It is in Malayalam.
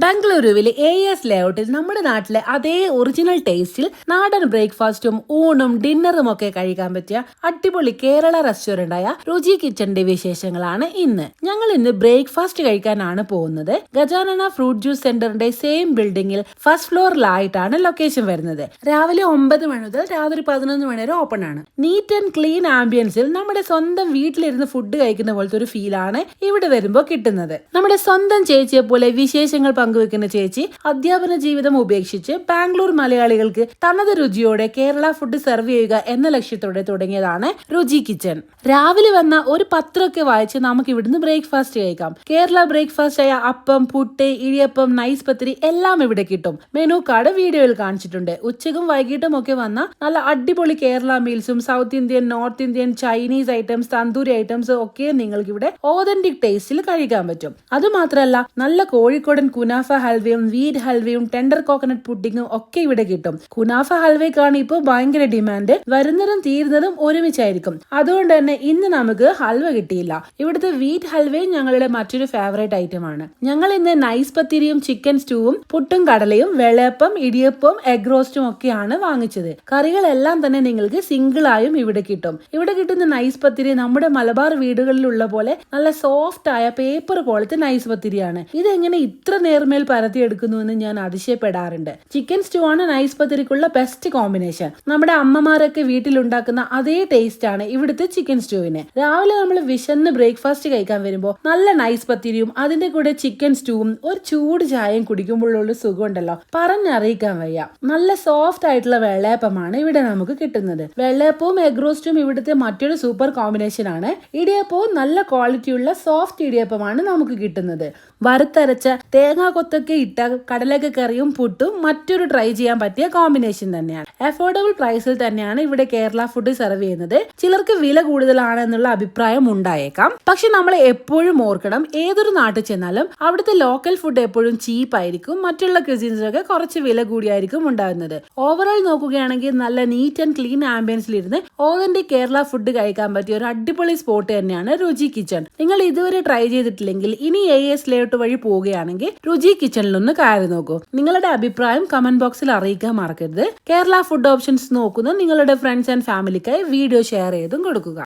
ബംഗളൂരുവിലെ AS ലേഔട്ടിൽ നമ്മുടെ നാട്ടിലെ അതേ ഒറിജിനൽ ടേസ്റ്റിൽ നാടൻ ബ്രേക്ക്ഫാസ്റ്റും ഊണും ഡിന്നറും ഒക്കെ കഴിക്കാൻ പറ്റിയ അടിപൊളി കേരള റെസ്റ്റോറന്റായ രുചി കിച്ചന്റെ വിശേഷങ്ങളാണ് ഇന്ന്. ഞങ്ങൾ ഇന്ന് ബ്രേക്ക്ഫാസ്റ്റ് കഴിക്കാനാണ് പോകുന്നത്. ഗജാനന ഫ്രൂട്ട് ജ്യൂസ് സെന്ററിന്റെ സെയിം ബിൽഡിംഗിൽ ഫസ്റ്റ് ഫ്ലോറിലായിട്ടാണ് ലൊക്കേഷൻ വരുന്നത്. രാവിലെ 9 മണി മുതൽ രാത്രി 11 മണി വരെ ഓപ്പൺ ആണ്. നീറ്റ് ആൻഡ് ക്ലീൻ ആംബിയൻസിൽ നമ്മുടെ സ്വന്തം വീട്ടിലിരുന്ന് ഫുഡ് കഴിക്കുന്ന പോലത്തെ ഒരു ഫീലാണ് ഇവിടെ വരുമ്പോൾ കിട്ടുന്നത്. നമ്മുടെ സ്വന്തം ചേച്ചിയെ പോലെ വിശേഷങ്ങൾ പങ്കുവെക്കുന്ന ചേച്ചി അധ്യാപന ജീവിതം ഉപേക്ഷിച്ച് ബാംഗ്ലൂർ മലയാളികൾക്ക് തനത് രുചിയോടെ കേരള ഫുഡ് സെർവ് ചെയ്യുക എന്ന ലക്ഷ്യത്തോടെ തുടങ്ങിയതാണ് രുചി കിച്ചൺ. രാവിലെ വന്ന ഒരു പത്രമൊക്കെ വായിച്ച് നമുക്ക് ഇവിടുന്ന് ബ്രേക്ക്ഫാസ്റ്റ് കഴിക്കാം. കേരള ബ്രേക്ക്ഫാസ്റ്റ് ആയ അപ്പം, പുട്ട്, ഇടിയപ്പം, നൈസ് പത്തിരി എല്ലാം ഇവിടെ കിട്ടും. മെനു കാർഡ് വീഡിയോയിൽ കാണിച്ചിട്ടുണ്ട്. ഉച്ചക്കും വൈകിട്ടും ഒക്കെ വന്ന നല്ല അടിപൊളി കേരള മീൽസും south Indian, north Indian, Chinese items, tandoori items ഒക്കെ നിങ്ങൾക്ക് ഇവിടെ ഓതന്റിക് ടേസ്റ്റിൽ കഴിക്കാൻ പറ്റും. അതുമാത്രമല്ല നല്ല കോഴിക്കോടൻ കുനാഫ ഹൽവയും വീറ്റ് ഹൽവയും ടെൻഡർ കോക്കനട്ട് പുഡിങ്ങും ഒക്കെ ഇവിടെ കിട്ടും. കുനാഫ ഹൽവയ്ക്കാണ് ഇപ്പോൾ ഭയങ്കര ഡിമാൻഡ്. വരുന്നതും തീരുന്നതും ഒരുമിച്ചായിരിക്കും. അതുകൊണ്ട് തന്നെ ഇന്ന് നമുക്ക് ഹൽവ കിട്ടിയില്ല. ഇവിടുത്തെ വീറ്റ് ഹൽവയും ഞങ്ങളുടെ മറ്റൊരു ഫേവറേറ്റ് ഐറ്റം ആണ്. ഞങ്ങൾ ഇന്ന് നൈസ് പത്തിരിയും ചിക്കൻ സ്റ്റൂവും പുട്ടും കടലയും വെള്ളയപ്പം, ഇടിയപ്പം, എഗ് റോസ്റ്റും ഒക്കെയാണ് വാങ്ങിച്ചത്. കറികളെല്ലാം തന്നെ നിങ്ങൾക്ക് സിംഗിൾ ആയും ഇവിടെ കിട്ടും. ഇവിടെ കിട്ടുന്ന നൈസ് പത്തിരി നമ്മുടെ മലബാർ വീടുകളിലുള്ള പോലെ നല്ല സോഫ്റ്റ് ആയ പേപ്പർ പോലത്തെ നൈസ് പത്തിരിയാണ്. ഇതെങ്ങനെ ഇത്ര നേർമേൽ പരത്തിയെടുക്കുന്നു എന്ന് ഞാൻ അതിശയപ്പെടാറുണ്ട്. ചിക്കൻ സ്റ്റൂ ആണ് നൈസ് പത്തിരിക്കുള്ള ബെസ്റ്റ് കോമ്പിനേഷൻ. നമ്മുടെ അമ്മമാരൊക്കെ വീട്ടിലുണ്ടാക്കുന്ന അതേ ടേസ്റ്റ് ആണ് ഇവിടുത്തെ ചിക്കൻ സ്റ്റൂവിന്. രാവിലെ നമ്മൾ വിശന്ന് ബ്രേക്ക്ഫാസ്റ്റ് കഴിക്കാൻ വരുമ്പോൾ നല്ല നൈസ് പത്തിരിയും അതിന്റെ കൂടെ ചിക്കൻ സ്റ്റൂവും ഒരു ചൂട് ചായയും കുടിക്കുമ്പോഴുള്ള സുഖം ഉണ്ടല്ലോ, പറഞ്ഞറിയിക്കാൻ വയ്യ. നല്ല സോഫ്റ്റ് ആയിട്ടുള്ള വെള്ളയപ്പമാണ് ഇവിടെ നമുക്ക് കിട്ടുന്നത്. വെള്ളയപ്പവും എഗ് റോസ്റ്റും ഇവിടുത്തെ മറ്റൊരു സൂപ്പർ കോമ്പിനേഷൻ ആണ്. ഇടിയപ്പവും നല്ല ക്വാളിറ്റിയുള്ള സോഫ്റ്റ് ഇടിയപ്പമാണ് നമുക്ക് കിട്ടുന്നത്. വറുത്തരച്ച തേങ്ങാ കൊത്തൊക്കെ ഇട്ട കടലക്ക കറിയും പുട്ടും മറ്റൊരു ട്രൈ ചെയ്യാൻ പറ്റിയ കോമ്പിനേഷൻ തന്നെയാണ്. അഫോർഡബിൾ പ്രൈസിൽ തന്നെയാണ് ഇവിടെ കേരള ഫുഡ് സെർവ് ചെയ്യുന്നത്. ചിലർക്ക് വില കൂടുതലാണെന്നുള്ള അഭിപ്രായം ഉണ്ടായേക്കാം. പക്ഷെ നമ്മൾ എപ്പോഴും ഓർക്കണം, ഏതൊരു നാട്ടിൽ ചെന്നാലും അവിടുത്തെ ലോക്കൽ ഫുഡ് എപ്പോഴും ചീപ്പ് ആയിരിക്കും. മറ്റുള്ള ക്യൂസിൻസിലൊക്കെ കുറച്ച് വില കൂടിയായിരിക്കും ഉണ്ടാകുന്നത്. ഓവറോൾ നോക്കുകയാണെങ്കിൽ നല്ല നീറ്റ് ആൻഡ് ക്ലീൻ ആംബിയൻസിൽ ഇരുന്ന് ഓതന്റിക് കേരള ഫുഡ് കഴിക്കാൻ പറ്റിയ ഒരു അടിപൊളി സ്പോട്ട് തന്നെയാണ് രുചി കിച്ചൺ. നിങ്ങൾ ഇതുവരെ ട്രൈ ചെയ്തിട്ടില്ലെങ്കിൽ ഇനി AS ലേഔട്ട് വഴി പോവുകയാണെങ്കിൽ രുചി കിച്ചണിലൊന്ന് കയറി നോക്കൂ. നിങ്ങളുടെ അഭിപ്രായം കമന്റ് ബോക്സിൽ അറിയിക്കാൻ മറക്കരുത്. കേരള ഫുഡ് ഓപ്ഷൻസ് നോക്കുന്ന നിങ്ങളുടെ ഫ്രണ്ട്സ് ആൻഡ് ഫാമിലിക്കായി വീഡിയോ ഷെയർ ചെയ്തും കൊടുക്കുക.